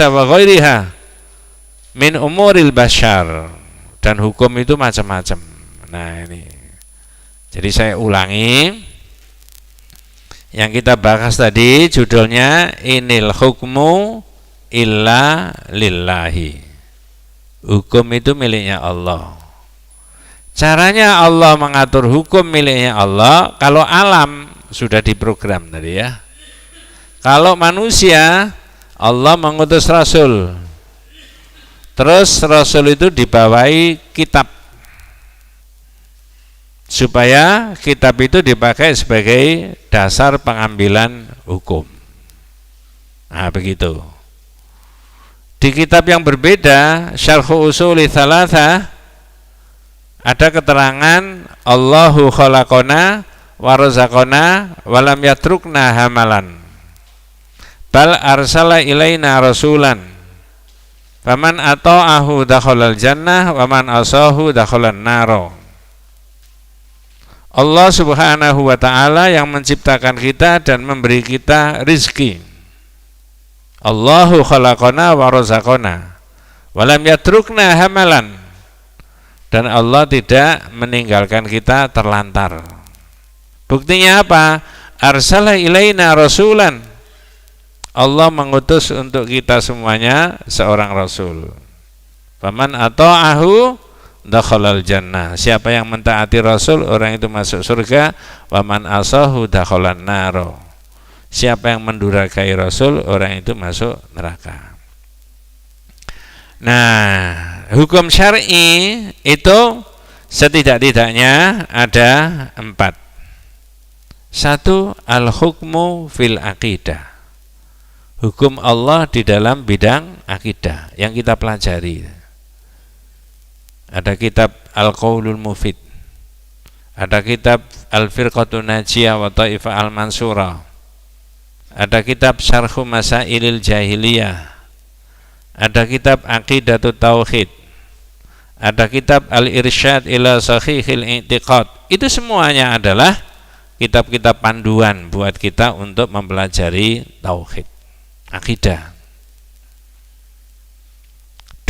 nafsa wa ghairiha min umuril bashar. Dan hukum itu macam-macam. Nah ini, jadi saya ulangi yang kita bahas tadi, judulnya inil hukmu illa lillahi. Hukum itu miliknya Allah. Caranya Allah mengatur hukum miliknya Allah. Kalau alam sudah diprogram tadi ya. Kalau manusia, Allah mengutus Rasul. Terus Rasul itu dibawahi kitab, supaya kitab itu dipakai sebagai dasar pengambilan hukum. Nah begitu. Di kitab yang berbeda, Syarhu Usuli Tsalatsa, ada keterangan Allahu khalaqana wa razaqana wa lam yatrukna hamalan bal arsala ilaina rasulan faman ata'ahu dakhalal jannah wa man asahu dakhalan naro. Allah Subhanahu wa ta'ala yang menciptakan kita dan memberi kita rizki. Allahu khalaqana wa razaqana wa lam yatrukna hamalan. Dan Allah tidak meninggalkan kita terlantar. Buktinya apa? Arsala ilaina rasulan. Allah mengutus untuk kita semuanya seorang rasul. Faman ata'ahu dakhalal jannah. Siapa yang mentaati rasul, orang itu masuk surga. Waman asahu dakhalan naro. Siapa yang mendurhakai rasul, orang itu masuk neraka. Nah, hukum syar'i itu setidak-tidaknya ada 4. 1. Al-hukmu fil aqidah. Hukum Allah di dalam bidang akidah yang kita pelajari. Ada kitab Al-Qaulul Mufid, ada kitab Al-Firqatun Najiyah wa Ta'ifah Al-Mansurah, ada kitab Syarhu Masailil Jahiliyah, ada kitab Aqidatut Tauhid, ada kitab Al-Irsyad ila Sahihil I'tiqad. Itu semuanya adalah kitab-kitab panduan buat kita untuk mempelajari tauhid, akidah.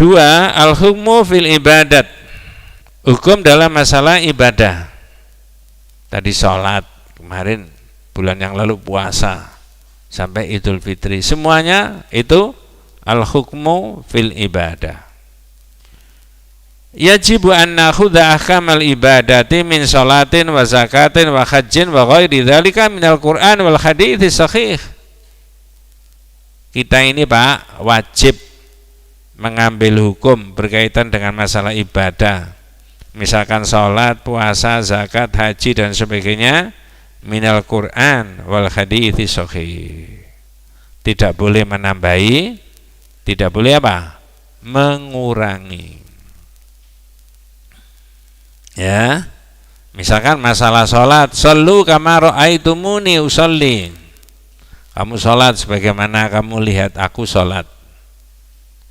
2. Al-hukmu fil ibadat. Hukum dalam masalah ibadah. Tadi sholat, kemarin bulan yang lalu puasa, sampai Idul Fitri. Semuanya itu al-hukmu fil ibadah. Yajibu an nakhudha ahkamal ibadati min sholatin wa zakatin wa hajjin wa ghairi dzalika minal Qur'an wal hadits sahih. Kita ini Pak wajib mengambil hukum berkaitan dengan masalah ibadah. Misalkan sholat, puasa, zakat, haji dan sebagainya minal Qur'an wal hadits sahih. Tidak boleh menambahi, tidak boleh apa? Mengurangi. Ya, misalkan masalah sholat, sallu kama ra'aitumuni usolli. Kamu sholat sebagaimana kamu lihat aku sholat.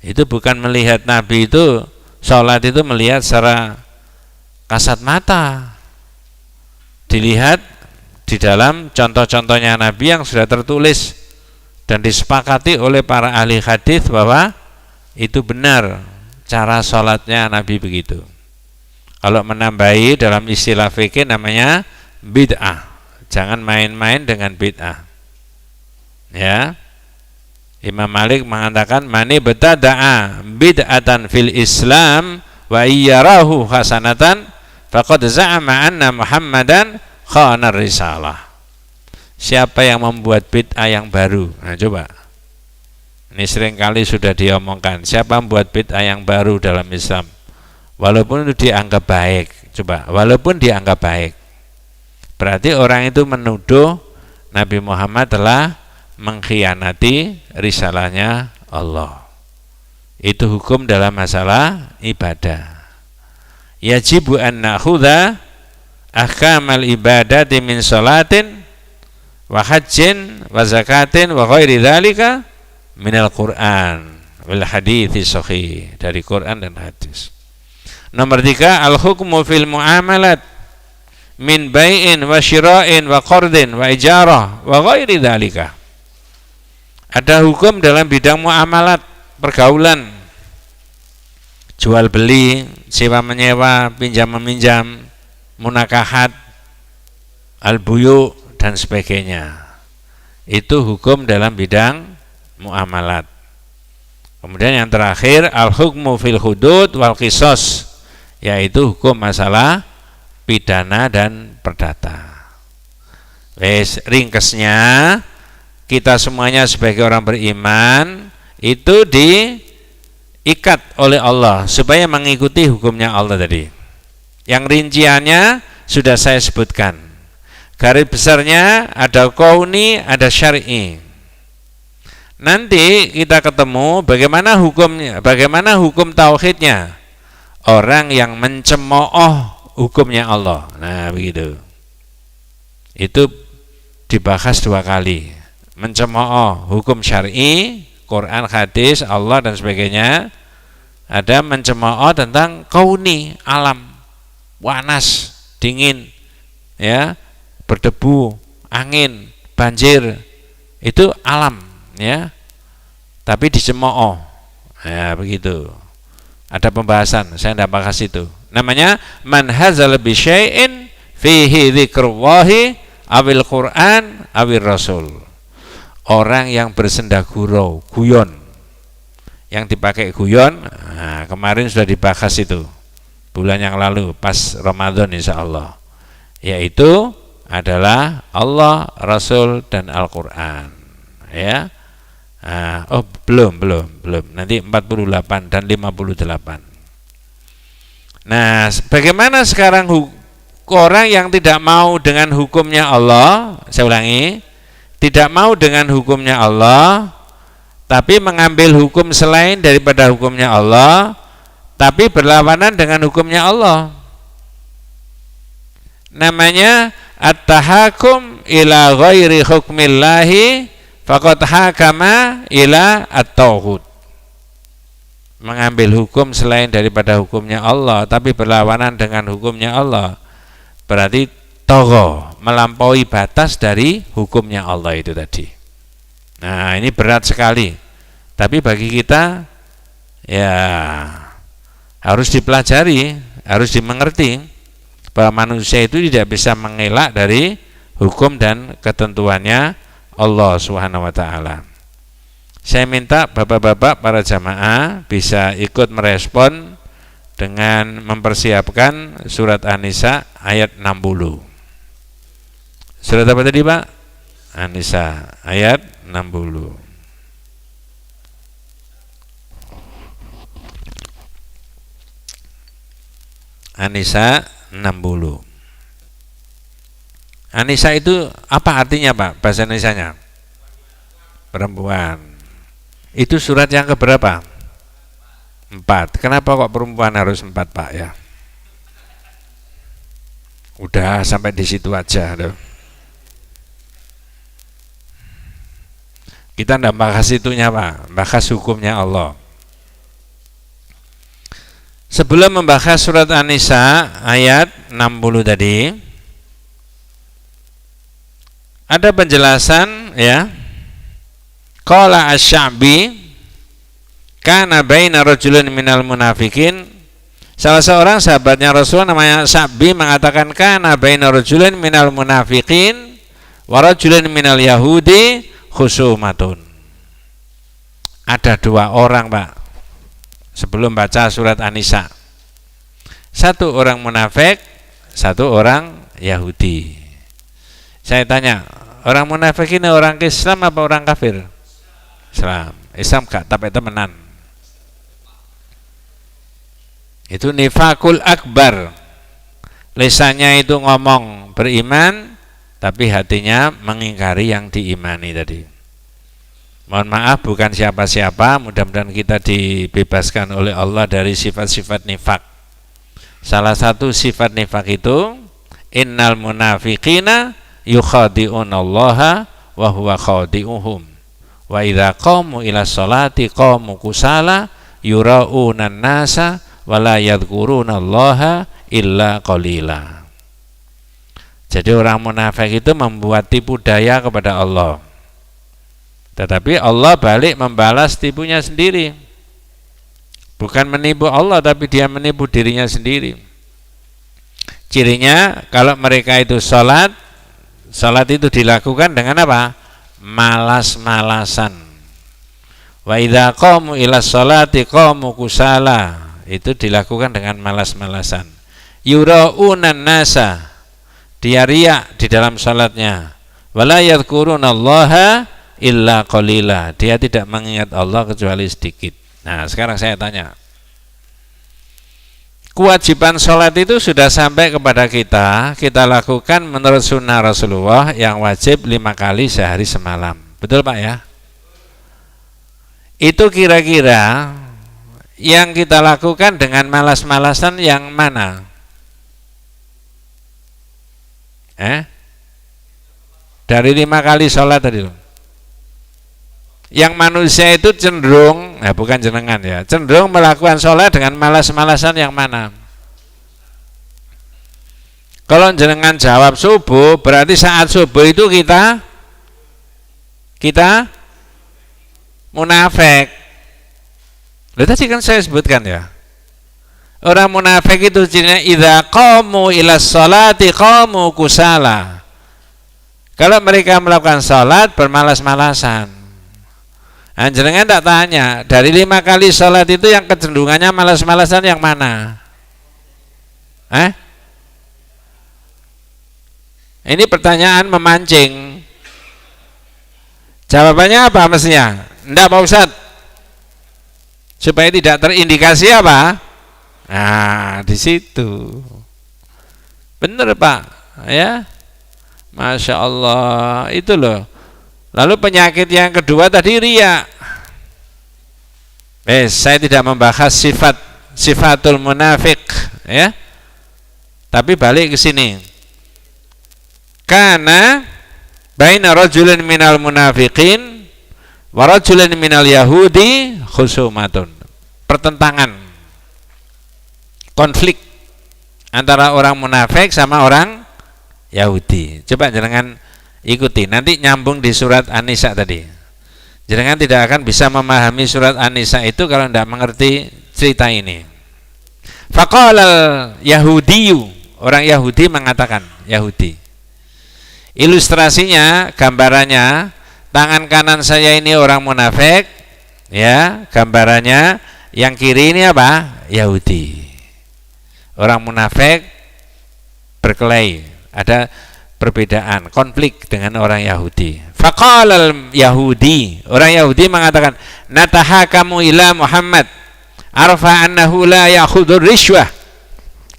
Itu bukan melihat Nabi itu sholat itu melihat secara kasat mata. Dilihat di dalam contoh-contohnya Nabi yang sudah tertulis dan disepakati oleh para ahli hadis bahwa itu benar cara sholatnya Nabi begitu. Kalau menambahi dalam istilah fikih namanya bid'ah. Jangan main-main dengan bid'ah. Ya. Imam Malik mengatakan mani betada'a bid'atan fil Islam wa iyyarahu hasanatan faqad za'ama anna Muhammadan khana risalah. Siapa yang membuat bid'ah yang baru? Nah coba. Ini seringkali sudah diomongkan. Siapa membuat bid'ah yang baru dalam Islam? Walaupun itu dianggap baik, coba, walaupun dianggap baik, berarti orang itu menuduh Nabi Muhammad telah mengkhianati risalahnya Allah. Itu hukum dalam masalah ibadah. Yajibu an nakhudha ahkamal ibadati min sholatin wa hajjin wa zakatin wa ghairi dzalika minal Qur'an wal hadits sahih, dari Quran dan hadis. Nomor 3, al-hukmu fil muamalat min bai'in wa syira'in wa qardin wa ijarah wa ghairi dzalika. Ada hukum dalam bidang muamalat, pergaulan, jual beli, sewa menyewa, pinjam meminjam, munakahat, al-buyu dan sebagainya. Itu hukum dalam bidang muamalat. Kemudian yang terakhir al-hukmu fil hudud wal qisas, yaitu hukum masalah pidana dan perdata. Wes, ringkesnya kita semuanya sebagai orang beriman itu diikat oleh Allah supaya mengikuti hukumnya Allah tadi. Yang rinciannya sudah saya sebutkan. Garis besarnya ada kauni, ada syar'i. Nanti kita ketemu bagaimana hukumnya, bagaimana hukum tauhidnya orang yang mencemooh hukumnya Allah. Nah, begitu. Itu dibahas 2 kali. Mencemooh hukum syar'i, Quran, hadis, Allah dan sebagainya. Ada mencemooh tentang kauni, alam, panas, dingin, ya, berdebu, angin, banjir. Itu alam, ya, tapi dicemooh, ya begitu. Ada pembahasan, saya tidak bahas itu. Namanya man hazal bi syai'in fihi dzikrullahi awil Quran awil Rasul. Orang yang bersenda gurau, guyon, yang dipakai guyon. Nah, kemarin sudah dibahas itu bulan yang lalu pas Ramadan insyaallah. Yaitu adalah Allah, Rasul dan Al-Qur'an, ya. Oh belum. Nanti 48 dan 58. Nah, bagaimana sekarang orang yang tidak mau dengan hukumnya Allah? Saya ulangi, tidak mau dengan hukumnya Allah, tapi mengambil hukum selain daripada hukumnya Allah, tapi berlawanan dengan hukumnya Allah. Namanya at-tahakum ila ghairi hukmillahi faqad hakama ila at-tauhid. Mengambil hukum selain daripada hukumnya Allah tapi berlawanan dengan hukumnya Allah, berarti tagha, melampaui batas dari hukumnya Allah itu tadi. Nah, ini berat sekali. Tapi bagi kita ya harus dipelajari, harus dimengerti bahwa manusia itu tidak bisa mengelak dari hukum dan ketentuannya Allah Subhanahu wa taala. Saya minta bapak-bapak para jamaah bisa ikut merespon dengan mempersiapkan surat An-Nisa ayat 60. Surat apa tadi, Pak? An-Nisa ayat 60. An-Nisa 60. An-Nisa itu apa artinya, Pak? Bahasa Indonesianya? Perempuan. Itu surat yang keberapa? 4. Kenapa kok perempuan harus 4, Pak, ya? Udah sampai di situ aja loh. Kita tidak bahas itunya, Pak, bahas hukumnya Allah. Sebelum membahas surat An-Nisa ayat 60 tadi, ada penjelasan, ya. Qala asy-Sya'bi kana baina rajulin minal munafikin. Salah seorang sahabatnya Rasulullah namanya Sya'bi mengatakan kana baina rajulin minal munafikin wa rajulin minal yahudi khusumatun. Ada 2 orang, Pak, sebelum baca surat An-Nisa. 1 orang munafik, 1 orang Yahudi. Saya tanya, orang munafik ini orang Islam apa orang kafir? Islam. Islam gak tapi temenan. Itu nifakul akbar. Lisannya itu ngomong beriman, tapi hatinya mengingkari yang diimani tadi. Mohon maaf, bukan siapa-siapa. Mudah-mudahan kita dibebaskan oleh Allah dari sifat-sifat nifak. Salah satu sifat nifak itu innal munafiqina yukhadi'unallaha wa huwa khadi'uhum. Wa idza qamu ila sholati qamu kusala yura'unan nasa wa la yadhkurunallaha illa qalila. Jadi orang munafik itu membuat tipu daya kepada Allah, tetapi Allah balik membalas tipunya sendiri. Bukan menipu Allah, tapi dia menipu dirinya sendiri. Cirinya kalau mereka itu salat itu dilakukan dengan apa? Malas-malasan. Wa idza qamu ila sholati qamu kusala. Itu dilakukan dengan malas-malasan. Yura'unan nasa. Dia riya di dalam salatnya. Wala yadhkurunallaha illa qalila. Dia tidak mengingat Allah kecuali sedikit. Nah, sekarang saya tanya. Kewajiban sholat itu sudah sampai kepada kita lakukan menurut sunnah Rasulullah yang wajib 5 kali sehari semalam. Betul Pak ya? Itu kira-kira yang kita lakukan dengan malas-malasan yang mana? Dari 5 kali sholat tadi loh. Yang manusia itu cenderung, bukan jenengan ya, cenderung melakukan sholat dengan malas-malasan yang mana? Kalau jenengan jawab subuh, berarti saat subuh itu kita munafik. Loh, tadi kan saya sebutkan ya. Orang munafik itu cirinya idza qamu ila sholati qamu kusala. Kalau mereka melakukan sholat bermalas-malasan. Jenengan tak tanya, dari 5 kali sholat itu yang kecenderungannya malas-malasan yang mana? Ini pertanyaan memancing. Jawabannya apa mestinya? Enggak Pak Ustadz. Supaya tidak terindikasi apa? Nah, di situ. Benar Pak, ya. Masya Allah, itu loh. Lalu penyakit yang kedua tadi riya. Saya tidak membahas sifatul munafik, ya. Tapi balik ke sini. Karena baina rajulin minal munafiqin wa rajulin minal yahudi khusumatun. Pertentangan, konflik antara orang munafik sama orang Yahudi. Coba jangan ikuti, nanti nyambung di surat An-Nisa tadi. Jangan tidak akan bisa memahami surat An-Nisa itu kalau tidak mengerti cerita ini. Faqalal Yahudiyu, orang Yahudi mengatakan, Yahudi. Ilustrasinya, gambarannya, tangan kanan saya ini orang munafik, ya, gambarannya yang kiri ini apa? Yahudi. Orang munafik berkelahi, ada perbedaan, konflik dengan orang Yahudi. Faqalal Yahudi, orang Yahudi mengatakan, natahakamu ila Muhammad arfa annahu la ya'khudhur rishwah.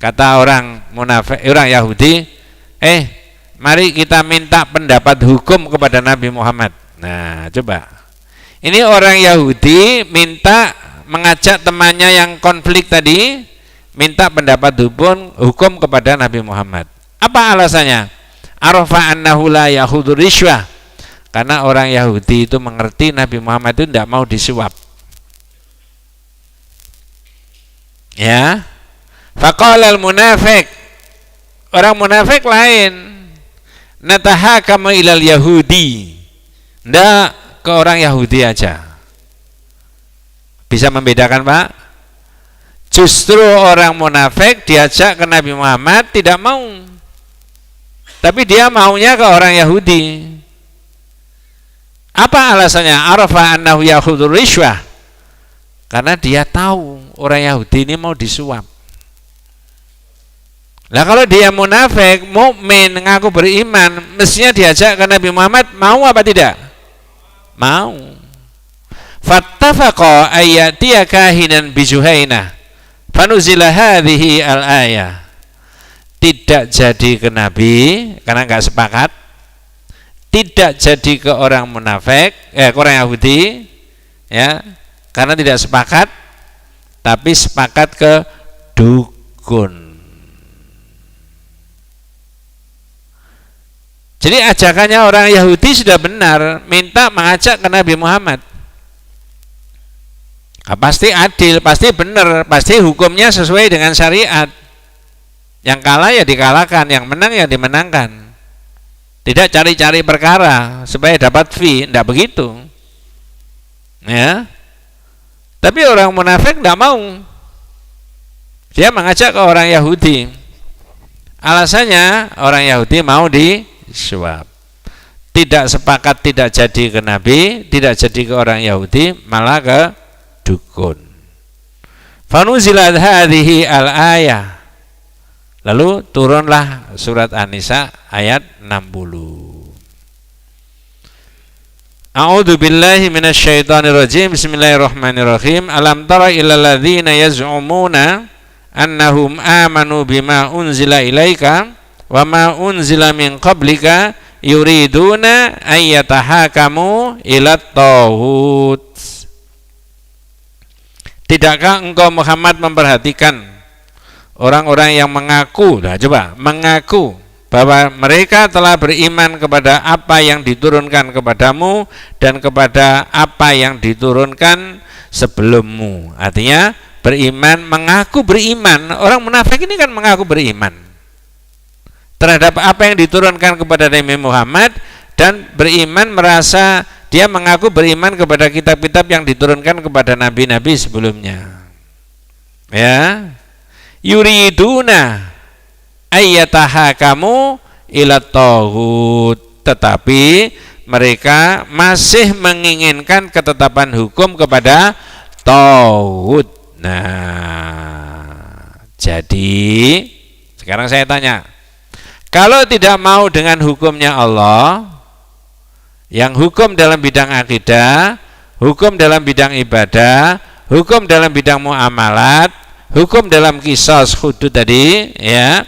Kata orang munafik, orang Yahudi, mari kita minta pendapat hukum kepada Nabi Muhammad. Nah, coba. Ini orang Yahudi minta mengajak temannya yang konflik tadi, minta pendapat hukum kepada Nabi Muhammad. Apa alasannya? Arfa annahu la ya'khudhur rishwah. Karena orang Yahudi itu mengerti Nabi Muhammad itu tidak mau disuap. Ya. Faqalal munafik. Orang munafik lain. Natahakamu ilal Yahudi. Tidak ke orang Yahudi aja. Bisa membedakan Pak? Justru orang munafik diajak ke Nabi Muhammad tidak mau. Tapi dia maunya ke orang Yahudi. Apa alasannya? Arafa annahu ya'khudhur rishwah. Karena dia tahu orang Yahudi ini mau disuap. Lah kalau dia munafik, mukmin, ngaku beriman, mestinya diajak ke Nabi Muhammad, mau apa tidak? Mau. Fattafaqa ayyatiya kahinan bijuhainah. Fanuzila hadhihi al-ayah. Tidak jadi ke Nabi karena enggak sepakat. Tidak jadi ke orang munafik, ke orang Yahudi, ya, karena tidak sepakat, tapi sepakat ke dukun. Jadi ajakannya orang Yahudi sudah benar, minta mengajak ke Nabi Muhammad. Pasti adil, pasti benar, pasti hukumnya sesuai dengan syariat. Yang kalah ya dikalahkan, yang menang ya dimenangkan. Tidak cari-cari perkara supaya dapat fee, tidak begitu. Ya. Tapi orang munafik tidak mau. Dia mengajak ke orang Yahudi. Alasannya orang Yahudi mau disuap. Tidak sepakat tidak jadi ke Nabi, tidak jadi ke orang Yahudi, malah ke dukun. Fanuzilat hadhihi al-ayah. Lalu turunlah surat An-Nisa ayat 60. A'udzu billahi minasyaitonir rajim. Bismillahirrahmanirrahim. Alam tara ilal ladzina yaz'umuna annahum amanu bima unzila ilaika wa ma unzila min qablika yuriduna ayyatahakamu ilat tauhid. Tidakkah engkau Muhammad memperhatikan orang-orang yang mengaku bahwa mereka telah beriman kepada apa yang diturunkan kepadamu dan kepada apa yang diturunkan sebelummu. Artinya beriman, mengaku beriman. Orang munafik ini kan mengaku beriman terhadap apa yang diturunkan kepada Nabi Muhammad, dan beriman merasa dia mengaku beriman kepada kitab-kitab yang diturunkan kepada nabi-nabi sebelumnya. Ya, yuriduna ayyatahakamu ila tauhid, tetapi mereka masih menginginkan ketetapan hukum kepada tauhid. Nah, jadi sekarang saya tanya, kalau tidak mau dengan hukumnya Allah, yang hukum dalam bidang akidah, hukum dalam bidang ibadah, hukum dalam bidang muamalat, hukum dalam qisas hudud tadi, ya,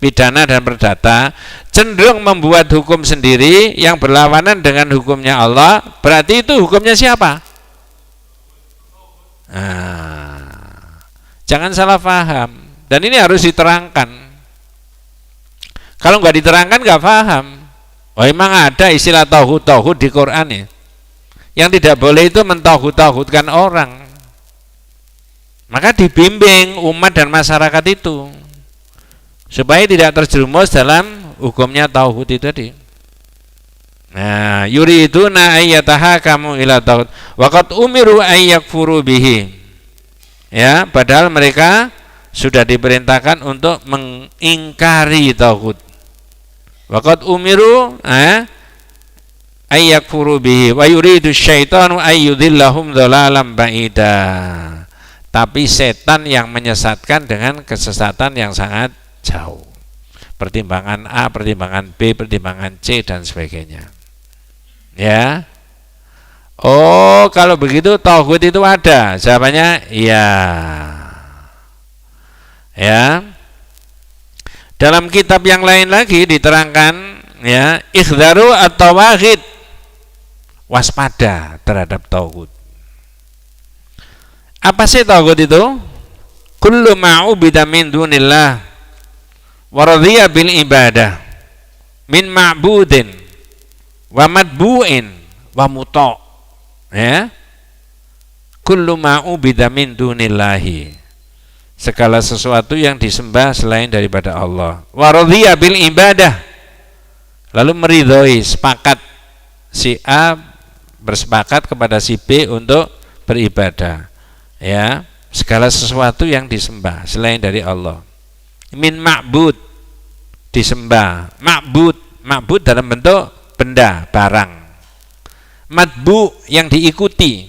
pidana dan perdata, cenderung membuat hukum sendiri yang berlawanan dengan hukumnya Allah, berarti itu hukumnya siapa? Nah, jangan salah paham, dan ini harus diterangkan. Kalau nggak diterangkan nggak paham. Oh, emang ada istilah tauhid di Quran ya. Yang tidak boleh itu mentauhid-tauhidkan orang. Maka dibimbing umat dan masyarakat itu supaya tidak terjerumus dalam hukumnya tauhid itu tadi. Nah, yuriduna ayyatahakamu ila tauhid wa qad umiru ayyakfuru bihi. Ya, padahal mereka sudah diperintahkan untuk mengingkari tauhid. Waqad umiru ayyakfuru bihi wa yuridu syaitanu ayyudhillahum dhalalan ba'ida. Tapi setan yang menyesatkan dengan kesesatan yang sangat jauh. Pertimbangan A, pertimbangan B, pertimbangan C dan sebagainya. Ya. Oh, kalau begitu tauhid itu ada. Jawabannya iya. Ya. Dalam kitab yang lain lagi diterangkan, ya, ikhdharu at-tawahid, waspada terhadap tauhid. Apa sih tauhid itu? Kullu ma'ubida min dunillah wa radhiya bil ibadah min ma'budin wa madbu'in wa muta'. Ya. Kullu ma'ubida min dunillahi, segala sesuatu yang disembah selain daripada Allah. Wa radhiya bil ibadah, lalu meridhoi, sepakat, si A bersepakat kepada si B untuk beribadah. Ya, segala sesuatu yang disembah selain dari Allah. Min ma'bud, disembah. Ma'bud dalam bentuk benda, barang. Madbu, yang diikuti,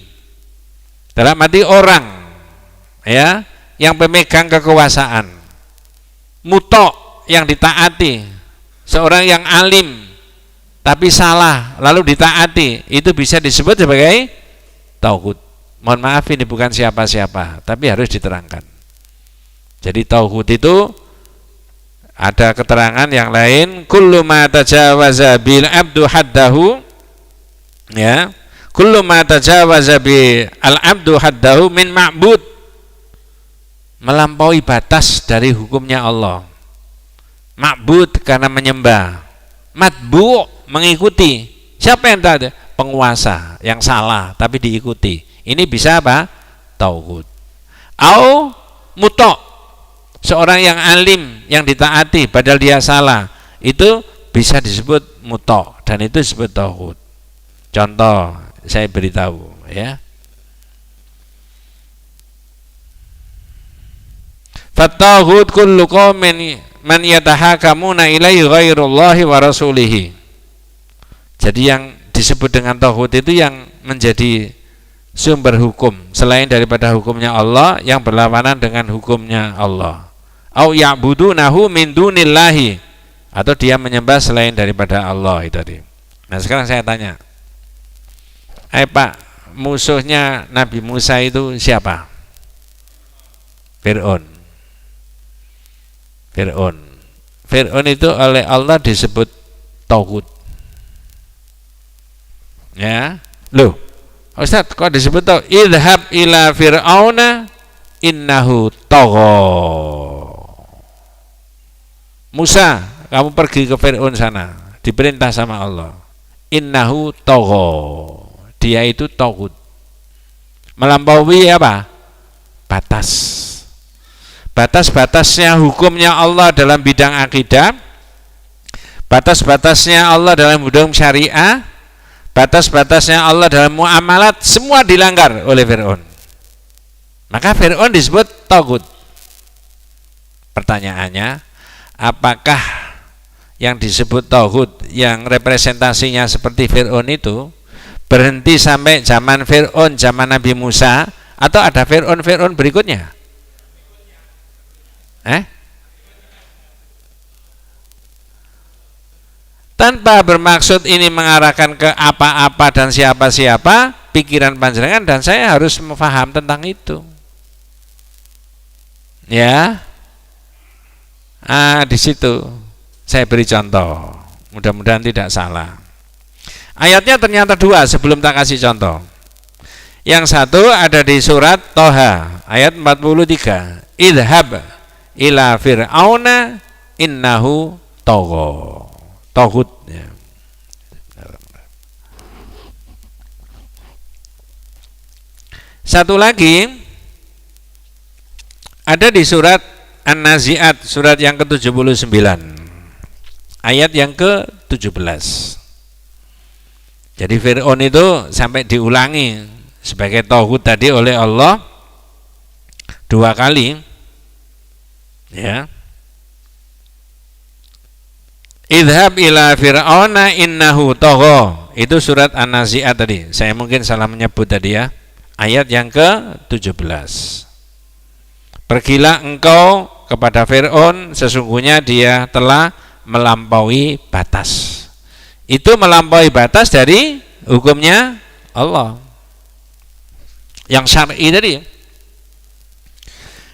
dalam arti orang, ya, yang pemegang kekuasaan. Mutok, yang ditaati, seorang yang alim tapi salah lalu ditaati, itu bisa disebut sebagai tauhid. Mohon maaf, ini bukan siapa-siapa, tapi harus diterangkan. Jadi tauhid itu ada keterangan yang lain, kullu ma tajawaza bil abdu haddahu, ya, kullu ma tajawaza bil abdu haddahu min ma'bud, melampaui batas dari hukumnya Allah. Ma'bud karena menyembah, matbu' mengikuti. Siapa yang tahu? Penguasa yang salah tapi diikuti. Ini bisa apa? Tauhid. Au muto', seorang yang alim yang ditaati padahal dia salah, itu bisa disebut muto' dan itu disebut tauhid. Contoh saya beritahu, ya. Fattaghut kullu qaumin man yatahakamuna ilaihi ghairullahi wa rasulihi. Jadi yang disebut dengan tauhid itu yang menjadi sumber hukum selain daripada hukumnya Allah, yang berlawanan dengan hukumnya Allah. Au ya'budunahu min dunillahi, atau dia menyembah selain daripada Allah itu tadi. Nah, sekarang saya tanya, Pak, musuhnya Nabi Musa itu siapa? Fir'aun. Fir'aun itu oleh Allah disebut tauhid. Ya, loh, Ustaz, kok disebut tauhid? Idhab ila fir'auna innahu tagha. Musa, kamu pergi ke Fir'aun sana, diperintah sama Allah. Innahu tagha. Dia itu tauhid. Melampaui apa? Batas. Batas-batasnya hukumnya Allah dalam bidang akidah, batas-batasnya Allah dalam bidang syariah, batas-batasnya Allah dalam muamalat, semua dilanggar oleh Fir'aun. Maka Fir'aun disebut tauhid. Pertanyaannya, apakah yang disebut tauhid yang representasinya seperti Fir'aun itu berhenti sampai zaman Fir'aun, zaman Nabi Musa, atau ada Fir'aun berikutnya? Tanpa bermaksud ini mengarahkan ke apa-apa dan siapa-siapa, pikiran panjenengan dan saya harus memaham tentang itu. Ya, di situ saya beri contoh, mudah-mudahan tidak salah. Ayatnya ternyata dua sebelum tak kasih contoh. Yang satu ada di surat Toha ayat 43. Idhab ila fir'auna innahu tagha. Tauhid ya. Satu lagi ada di surat An-Nazi'at, surat yang ke-79 ayat yang ke-17. Jadi Fir'aun itu sampai diulangi sebagai tauhid tadi oleh Allah 2 kali. Ya. Idhab ila fir'auna innahu tagha. Itu surat An-Nazi'at tadi. Saya mungkin salah menyebut tadi ya. Ayat yang ke-17. Pergilah engkau kepada Fir'aun, sesungguhnya dia telah melampaui batas. Itu melampaui batas dari hukumnya Allah. Yang syar'i tadi.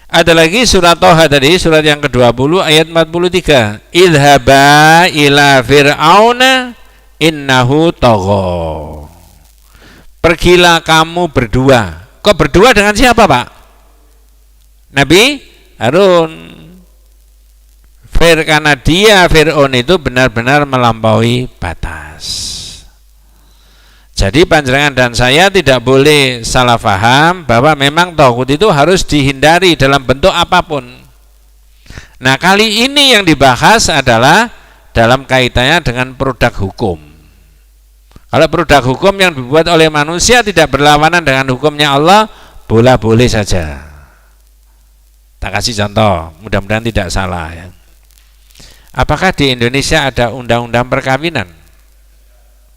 Ada lagi surat Toha tadi, surat yang ke-20 ayat 43. Idhaba ila fir'auna innahu tagha. Pergilah kamu berdua. Kok berdua dengan siapa, Pak? Nabi Harun. Karena dia Fir'aun itu benar-benar melampaui batas. Jadi panjenengan dan saya tidak boleh salah paham bahwa memang tauhid itu harus dihindari dalam bentuk apapun. Nah, kali ini yang dibahas adalah dalam kaitannya dengan produk hukum. Kalau produk hukum yang dibuat oleh manusia tidak berlawanan dengan hukumnya Allah, boleh-boleh saja. Tak kasih contoh, mudah-mudahan tidak salah ya. Apakah di Indonesia ada undang-undang perkawinan?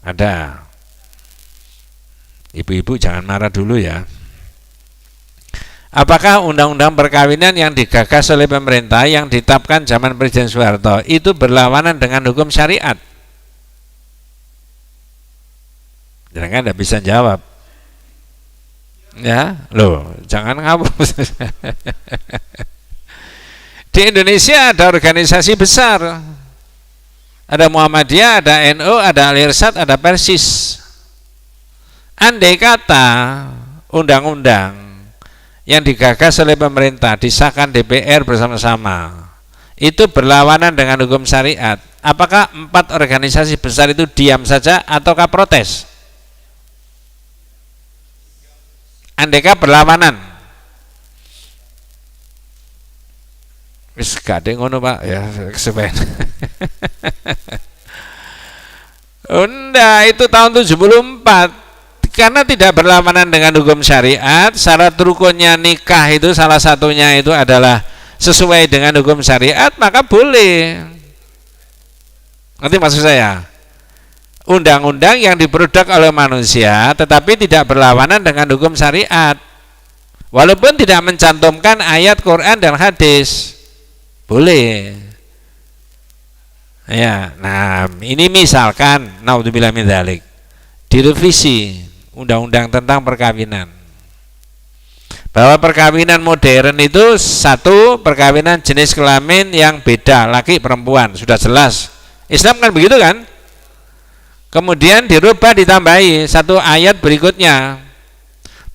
Ada. Ibu-ibu jangan marah dulu ya. Apakah undang-undang perkawinan yang digagas oleh pemerintah yang ditetapkan zaman Presiden Soeharto itu berlawanan dengan hukum syariat? Jangan tidak bisa jawab. Ya, loh, jangan ngabuk. Di Indonesia ada organisasi besar. Ada Muhammadiyah, ada NU, ada Al-Irsyad, ada Persis. Andai kata undang-undang yang digagas oleh pemerintah disahkan DPR bersama-sama itu berlawanan dengan hukum syariat, apakah 4 organisasi besar itu diam saja ataukah protes? Andai kata berlawanan, wis gak ada ngono Pak ya, kesepen. Enggak, itu tahun 74. Karena tidak berlawanan dengan hukum syariat, syarat rukunnya nikah itu salah satunya itu adalah sesuai dengan hukum syariat, maka boleh. Ngerti maksud saya? Undang-undang yang diproduk oleh manusia tetapi tidak berlawanan dengan hukum syariat, walaupun tidak mencantumkan ayat Quran dan hadis, boleh. Ya, nah ini misalkan naudzubillah min dzalik, direvisi undang-undang tentang perkawinan, bahwa perkawinan modern itu satu perkawinan jenis kelamin yang beda, laki perempuan, sudah jelas. Islam kan begitu kan? Kemudian dirubah, ditambahi satu ayat berikutnya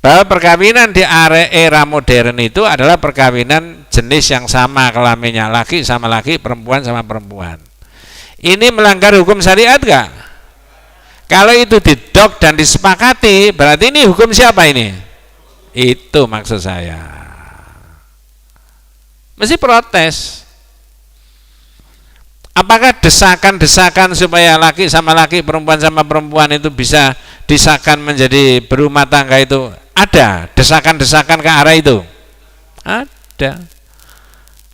bahwa perkawinan di era modern itu adalah perkawinan jenis yang sama kelaminnya, laki sama laki, perempuan sama perempuan. Ini melanggar hukum syariat enggak? Kalau itu didok dan disepakati, berarti ini hukum siapa ini? Itu maksud saya. Mesti protes. Apakah desakan-desakan supaya laki sama laki, perempuan sama perempuan itu bisa disahkan menjadi berumah tangga itu ada? Desakan-desakan ke arah itu? Ada.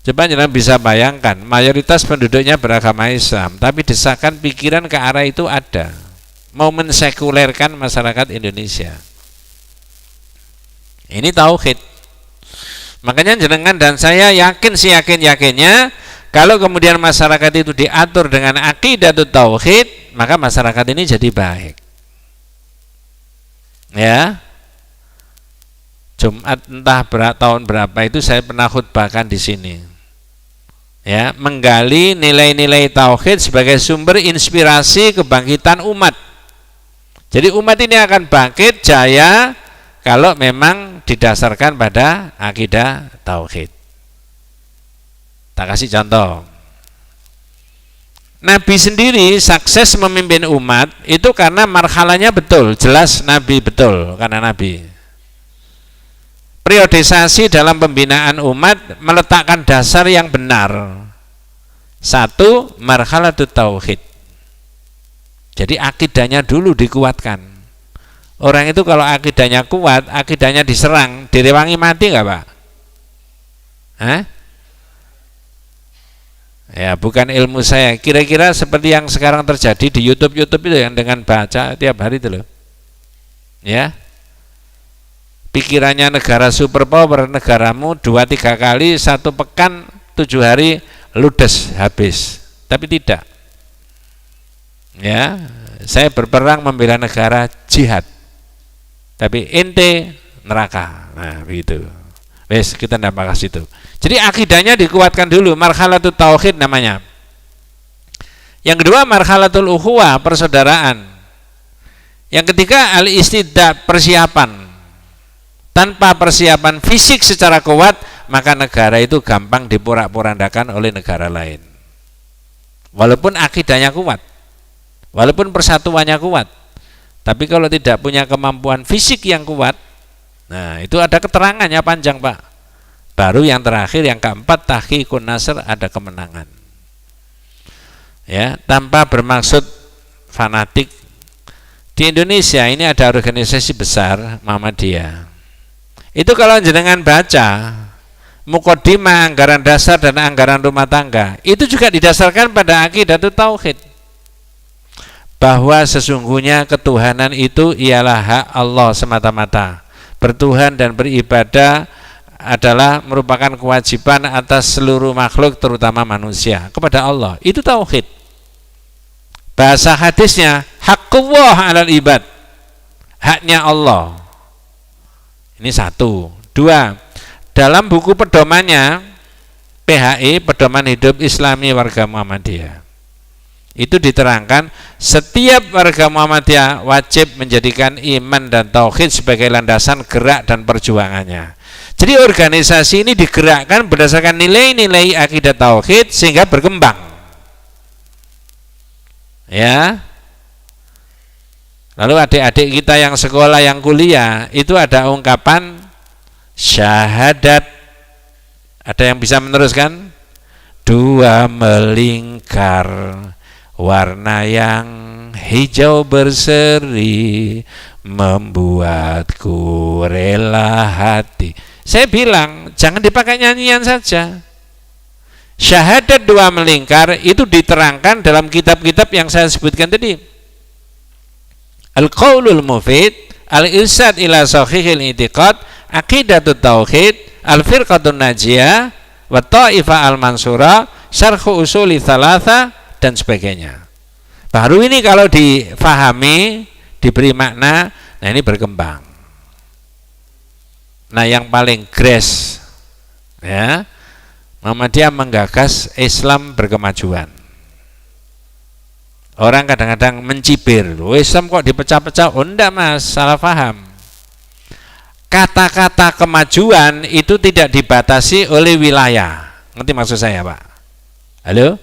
Coba jangan bisa bayangkan, mayoritas penduduknya beragama Islam, tapi desakan pikiran ke arah itu ada. Mau mensekulerkan masyarakat Indonesia. Ini tauhid. Makanya jenengan dan saya yakin, yakinnya kalau kemudian masyarakat itu diatur dengan akidah tauhid, maka masyarakat ini jadi baik. Ya. Jumat entah tahun berapa itu saya pernah khutbahkan di sini. Ya, menggali nilai-nilai tauhid sebagai sumber inspirasi kebangkitan umat. Jadi umat ini akan bangkit jaya kalau memang didasarkan pada akidah tauhid. Tak kasih contoh. Nabi sendiri sukses memimpin umat itu karena marhalanya betul, jelas Nabi betul karena Nabi. Periodisasi dalam pembinaan umat meletakkan dasar yang benar. Satu, marhalatut tauhid. Jadi akidahnya dulu dikuatkan. Orang itu kalau akidahnya kuat, akidahnya diserang, direwangi mati enggak, Pak? Hah? Ya, bukan ilmu saya. Kira-kira seperti yang sekarang terjadi di YouTube itu yang dengan baca tiap hari itu loh. Ya. Pikirannya negara superpower, negaramu 2-3 kali 1 pekan 7 hari ludes habis. Tapi tidak. Ya, saya berperang membela negara jihad. Tapi ente neraka. Nah, begitu. Wes, kita ndak bahas itu. Jadi akidahnya dikuatkan dulu, marhalatul tauhid namanya. Yang kedua marhalatul ukhuwah, persaudaraan. Yang ketiga al-istidad, persiapan. Tanpa persiapan fisik secara kuat, maka negara itu gampang diporak-porandakan oleh negara lain. Walaupun akidahnya kuat, walaupun persatuannya kuat, tapi kalau tidak punya kemampuan fisik yang kuat, nah itu ada keterangannya panjang, Pak. Baru yang terakhir, yang keempat, tahqiqun nasr, ada kemenangan. Ya, tanpa bermaksud fanatik. Di Indonesia ini ada organisasi besar Muhammadiyah. Itu kalau jenengan baca muqaddimah anggaran dasar dan anggaran rumah tangga, itu juga didasarkan pada akidah tauhid. Bahwa sesungguhnya ketuhanan itu ialah hak Allah semata-mata. Bertuhan dan beribadah adalah merupakan kewajiban atas seluruh makhluk terutama manusia kepada Allah. Itu tauhid. Bahasa hadisnya haqqullah 'alal ibad. Haknya Allah. Ini satu. Dua, dalam buku pedomannya PHI, Pedoman Hidup Islami Warga Muhammadiyah, itu diterangkan setiap warga Muhammadiyah wajib menjadikan iman dan tauhid sebagai landasan gerak dan perjuangannya. Jadi organisasi ini digerakkan berdasarkan nilai-nilai akidah tauhid sehingga berkembang. Ya. Lalu adik-adik kita yang sekolah, yang kuliah, itu ada ungkapan syahadat. Ada yang bisa meneruskan? 2 melingkar, warna yang hijau berseri, membuatku rela hati. Saya bilang, jangan dipakai nyanyian saja. Syahadat dua melingkar itu diterangkan dalam kitab-kitab yang saya sebutkan tadi. Al-Qaulul Mufid, Al-Irsad ila Sahihil I'tiqad, Aqidatut Tauhid, Al-Firqatun Najiyah, wa Ta'ifah Al-Mansura, Syarhu Usuli Thalatha, dan sebagainya. Baru ini kalau difahami, diberi makna, nah ini berkembang. Nah yang paling grace, ya, Muhammadiyah menggagas Islam berkemajuan. Orang kadang-kadang mencibir, Islam kok dipecah-pecah? Oh enggak mas, salah paham. Kata-kata kemajuan itu tidak dibatasi oleh wilayah. Ngerti maksud saya Pak? Halo?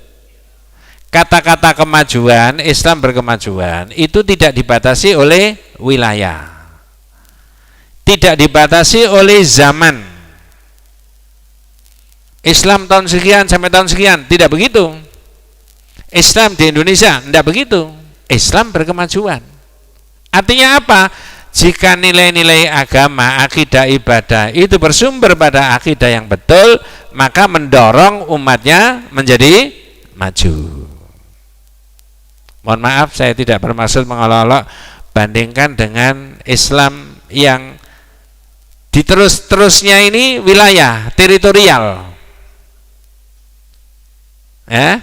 Kata-kata kemajuan, Islam berkemajuan itu tidak dibatasi oleh wilayah. Tidak dibatasi oleh zaman. Islam tahun sekian sampai tahun sekian, tidak begitu. Islam di Indonesia, tidak begitu. Islam berkemajuan. Artinya apa? Jika nilai-nilai agama, akidah ibadah itu bersumber pada akidah yang betul, maka mendorong umatnya menjadi maju. Mohon maaf, saya tidak bermaksud mengolok-olok, bandingkan dengan Islam yang diterus-terusnya ini wilayah, teritorial. Ya?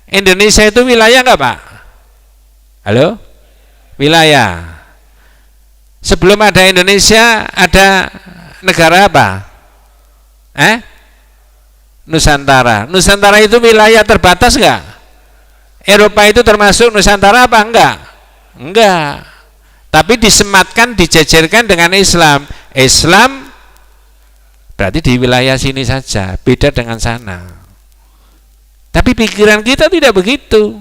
Indonesia itu wilayah enggak Pak? Halo? Wilayah. Sebelum ada Indonesia, ada negara apa? Nusantara. Nusantara itu wilayah terbatas enggak? Eropa itu termasuk Nusantara apa enggak? Enggak. Tapi disematkan, dijejerkan dengan Islam. Islam berarti di wilayah sini saja, beda dengan sana. Tapi pikiran kita tidak begitu.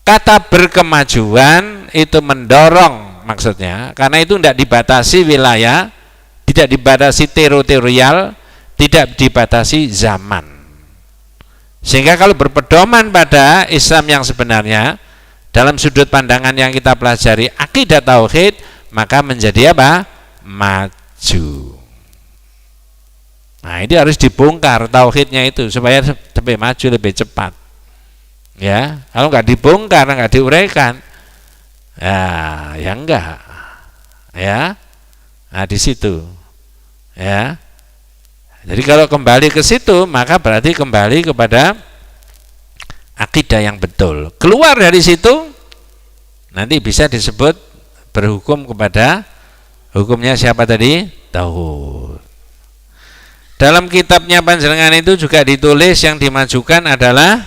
Kata berkemajuan itu mendorong maksudnya, karena itu tidak dibatasi wilayah, tidak dibatasi teritorial, tidak dibatasi zaman. Sehingga kalau berpedoman pada Islam yang sebenarnya, dalam sudut pandangan yang kita pelajari akidah tauhid, maka menjadi apa? Maju. Nah ini harus dibongkar tauhidnya itu supaya lebih maju, lebih cepat. Ya, kalau nggak dibongkar, nggak diuraikan, ya enggak. Ya, nah di situ. Ya. Jadi kalau kembali ke situ, maka berarti kembali kepada akidah yang betul. Keluar dari situ, nanti bisa disebut berhukum kepada hukumnya siapa tadi? Tauhid. Dalam kitabnya panjenengan itu juga ditulis yang dimajukan adalah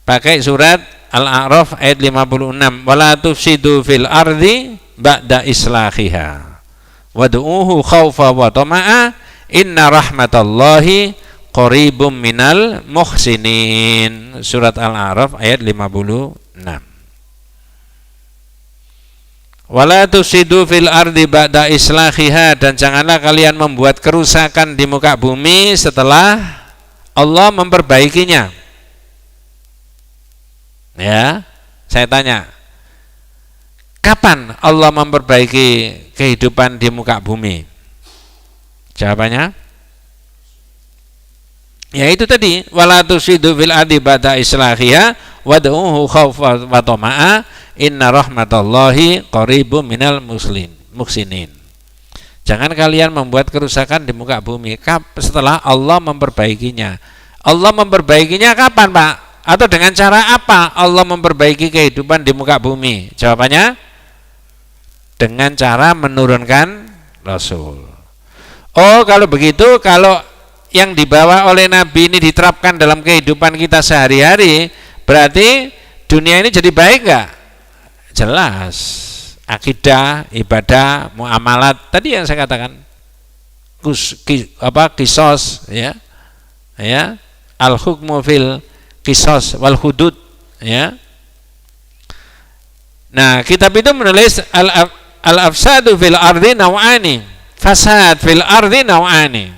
pakai surat Al-A'raf ayat 56. Wala tufsidu fil ardi ba'da islahiha. Wad'uhu khaufa wa tama'a. Inna rahmatallahi qaribum minal muhsinin. Surat Al-A'raf ayat 56. Wala tusidu fil ardi ba'da islahiha, dan janganlah kalian membuat kerusakan di muka bumi setelah Allah memperbaikinya. Ya, saya tanya, kapan Allah memperbaiki kehidupan di muka bumi? Jawabannya, ya itu tadi, wala tusidu fil ardi ba'da islahiha wad'uhu khaufa wa tama'a inna rahmatallahi qaribum minal muhsinin. Jangan kalian membuat kerusakan di muka bumi setelah Allah memperbaikinya. Allah memperbaikinya kapan Pak? Atau dengan cara apa Allah memperbaiki kehidupan di muka bumi? Jawabannya, dengan cara menurunkan Rasul. Oh kalau begitu, kalau yang dibawa oleh Nabi ini diterapkan dalam kehidupan kita sehari-hari, berarti dunia ini jadi baik enggak? Jelas. Akidah, ibadah, muamalat, tadi yang saya katakan, kisos, ya, al-hukmu fil kisos wal hudud, ya. Nah, kitab itu menulis al-afsadu fil ardi naw'ani, fasad fil ardi naw'ani.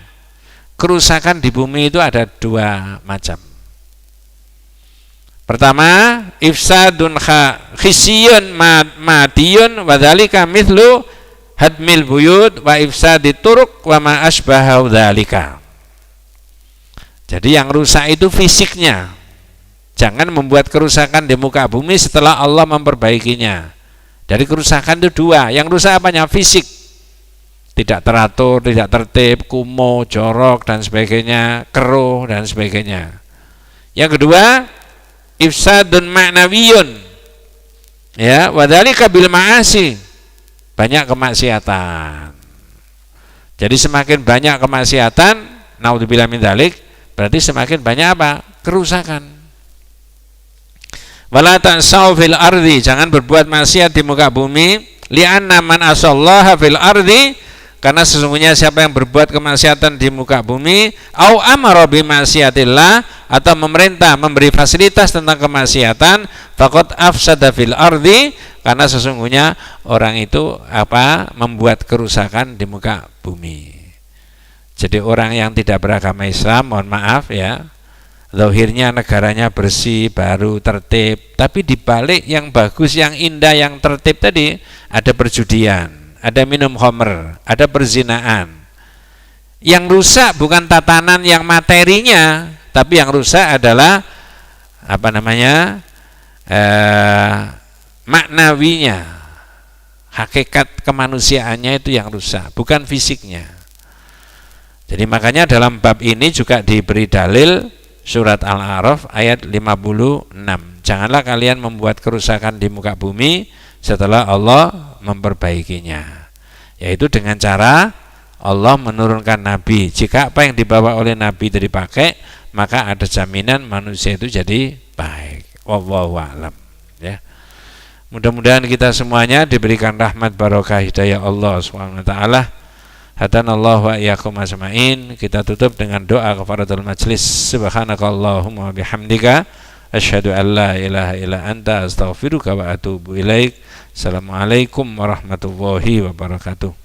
Kerusakan di bumi itu ada dua macam. Pertama, ifsadun khisiyun madiyun wa dzalika mithlu hadmil buyut wa ifsadit turuq wa ma asbaha dzalika. Jadi yang rusak itu fisiknya. Jangan membuat kerusakan di muka bumi setelah Allah memperbaikinya. Dari kerusakan itu dua. Yang rusak apanya? Fisik. Tidak teratur, tidak tertib, kumuh, jorok dan sebagainya, keruh dan sebagainya. Yang kedua, ifsadun ma'nawiyun. Ya, wadzalika bil ma'asi. Banyak kemaksiatan. Jadi semakin banyak kemaksiatan, naudzubillah min dzalik, berarti semakin banyak apa? Kerusakan. Wala ta'sau fil ardi, jangan berbuat maksiat di muka bumi, li'anna man asallaha fil ardi, karena sesungguhnya siapa yang berbuat kemaksiatan di muka bumi, au amara bi maksiatillah, atau memerintah memberi fasilitas tentang kemaksiatan, faqad afsada fil ardi, karena sesungguhnya orang itu apa? Membuat kerusakan di muka bumi. Jadi orang yang tidak beragama Islam, mohon maaf ya, zahirnya negaranya bersih, baru, tertib, tapi di balik yang bagus, yang indah, yang tertib tadi ada perjudian, ada minum khamr, ada perzinaan. Yang rusak bukan tatanan yang materinya, tapi yang rusak adalah apa namanya? Maknawinya. Hakikat kemanusiaannya itu yang rusak, bukan fisiknya. Jadi makanya dalam bab ini juga diberi dalil Surat Al-A'raf ayat 56. Janganlah kalian membuat kerusakan di muka bumi setelah Allah memperbaikinya. Yaitu dengan cara Allah menurunkan Nabi. Jika apa yang dibawa oleh Nabi itu dipakai, maka ada jaminan manusia itu jadi baik. Wallahu a'lam. Ya. Mudah-mudahan kita semuanya diberikan rahmat barokah hidayah Allah SWT. Hadanallahu wa iyyakum ajmain. Kita tutup dengan doa kafaratul majlis. Subhanakallahumma bihamdika asyhadu an la ilaha illa anta astaghfiruka wa atubu ilaik. Assalamualaikum warahmatullahi wabarakatuh.